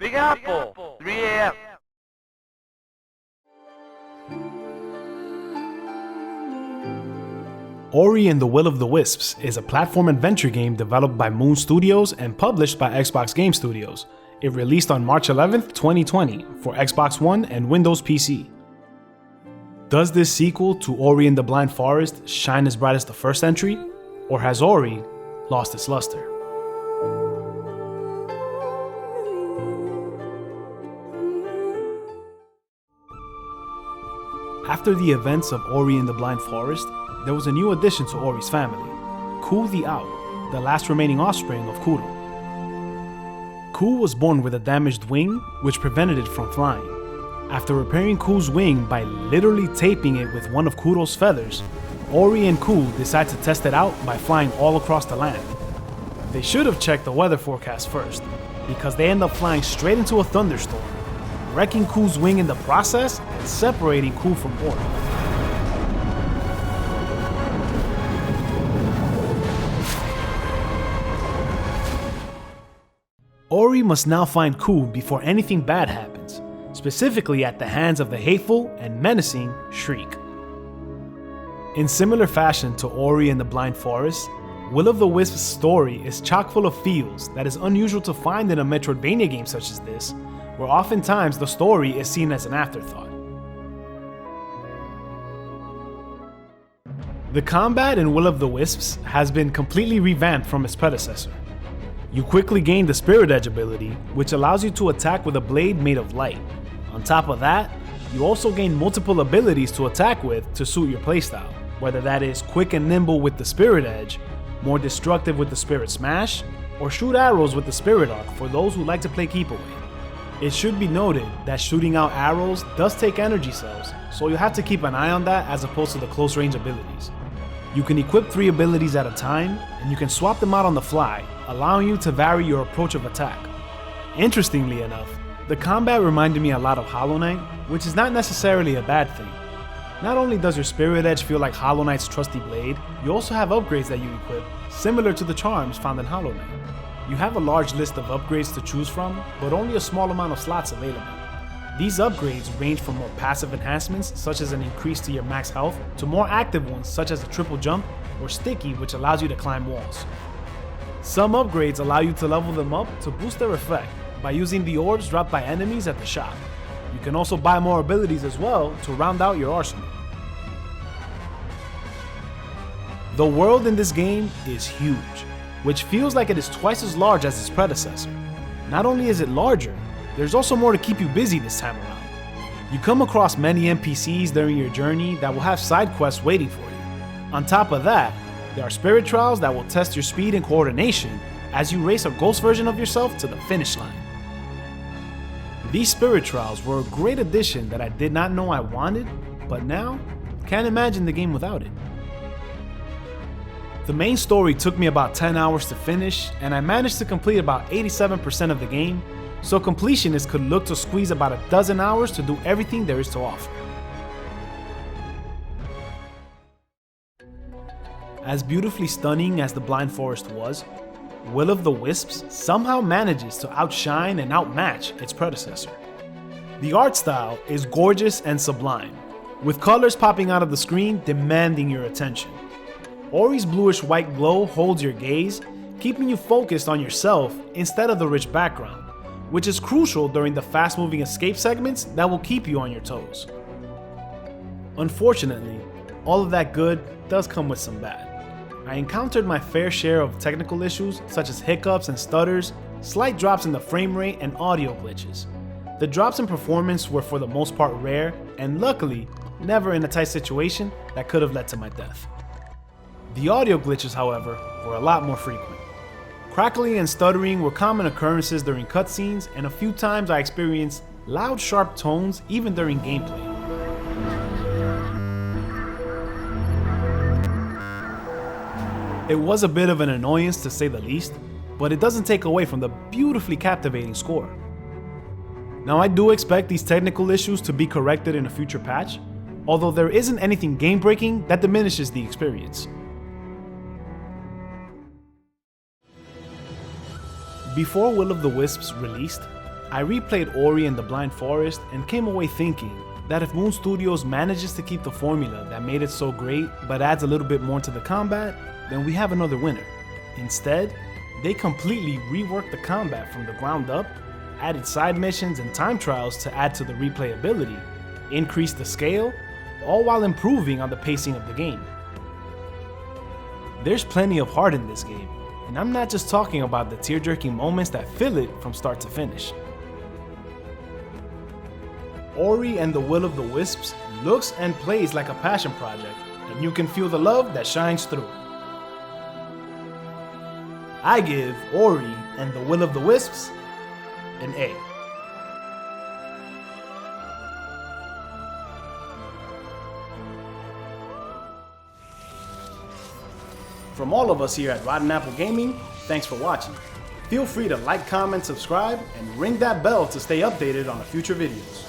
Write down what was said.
Big Apple, 3 a.m. Ori and the Will of the Wisps is a platform adventure game developed by Moon Studios and published by Xbox Game Studios. It released on March 11th, 2020 for Xbox One and Windows PC. Does this sequel to Ori and the Blind Forest shine as bright as the first entry, or has Ori lost its luster? After the events of Ori and the Blind Forest, there was a new addition to Ori's family, Ku the Owl, the last remaining offspring of Kuro. Ku was born with a damaged wing, which prevented it from flying. After repairing Ku's wing by literally taping it with one of Kuro's feathers, Ori and Ku decide to test it out by flying all across the land. They should have checked the weather forecast first, because they end up flying straight into a thunderstorm, wrecking Ku's wing in the process and separating Ku from Ori. Ori must now find Ku before anything bad happens, specifically at the hands of the hateful and menacing Shriek. In similar fashion to Ori and the Blind Forest, Will of the Wisps' story is chock full of feels that is unusual to find in a Metroidvania game such as this, where oftentimes the story is seen as an afterthought. The combat in Will of the Wisps has been completely revamped from its predecessor. You quickly gain the Spirit Edge ability, which allows you to attack with a blade made of light. On top of that, you also gain multiple abilities to attack with to suit your playstyle, whether that is quick and nimble with the Spirit Edge, more destructive with the Spirit Smash, or shoot arrows with the Spirit Arc for those who like to play keep away. It should be noted that shooting out arrows does take energy cells, so you have to keep an eye on that as opposed to the close range abilities. You can equip 3 abilities at a time, and you can swap them out on the fly, allowing you to vary your approach of attack. Interestingly enough, the combat reminded me a lot of Hollow Knight, which is not necessarily a bad thing. Not only does your Spirit Edge feel like Hollow Knight's trusty blade, you also have upgrades that you equip, similar to the charms found in Hollow Knight. You have a large list of upgrades to choose from, but only a small amount of slots available. These upgrades range from more passive enhancements, such as an increase to your max health, to more active ones such as a triple jump or sticky, which allows you to climb walls. Some upgrades allow you to level them up to boost their effect by using the orbs dropped by enemies at the shop. You can also buy more abilities as well to round out your arsenal. The world in this game is huge, which feels like it is twice as large as its predecessor. Not only is it larger, there's also more to keep you busy this time around. You come across many NPCs during your journey that will have side quests waiting for you. On top of that, there are spirit trials that will test your speed and coordination as you race a ghost version of yourself to the finish line. These spirit trials were a great addition that I did not know I wanted, but now can't imagine the game without it. The main story took me about 10 hours to finish, and I managed to complete about 87% of the game, so completionists could look to squeeze about a dozen hours to do everything there is to offer. As beautifully stunning as the Blind Forest was, Will of the Wisps somehow manages to outshine and outmatch its predecessor. The art style is gorgeous and sublime, with colors popping out of the screen demanding your attention. Ori's bluish-white glow holds your gaze, keeping you focused on yourself instead of the rich background, which is crucial during the fast-moving escape segments that will keep you on your toes. Unfortunately, all of that good does come with some bad. I encountered my fair share of technical issues such as hiccups and stutters, slight drops in the frame rate, and audio glitches. The drops in performance were for the most part rare, and luckily, never in a tight situation that could have led to my death. The audio glitches, however, were a lot more frequent. Crackling and stuttering were common occurrences during cutscenes, and a few times I experienced loud, sharp tones even during gameplay. It was a bit of an annoyance to say the least, but it doesn't take away from the beautifully captivating score. Now I do expect these technical issues to be corrected in a future patch, although there isn't anything game-breaking that diminishes the experience. Before Will of the Wisps released, I replayed Ori and the Blind Forest and came away thinking that if Moon Studios manages to keep the formula that made it so great but adds a little bit more to the combat, then we have another winner. Instead, they completely reworked the combat from the ground up, added side missions and time trials to add to the replayability, increased the scale, all while improving on the pacing of the game. There's plenty of heart in this game, and I'm not just talking about the tear-jerking moments that fill it from start to finish. Ori and the Will of the Wisps looks and plays like a passion project, and you can feel the love that shines through. I give Ori and the Will of the Wisps an A. From all of us here at Rotten Apple Gaming, thanks for watching. Feel free to like, comment, subscribe, and ring that bell to stay updated on future videos.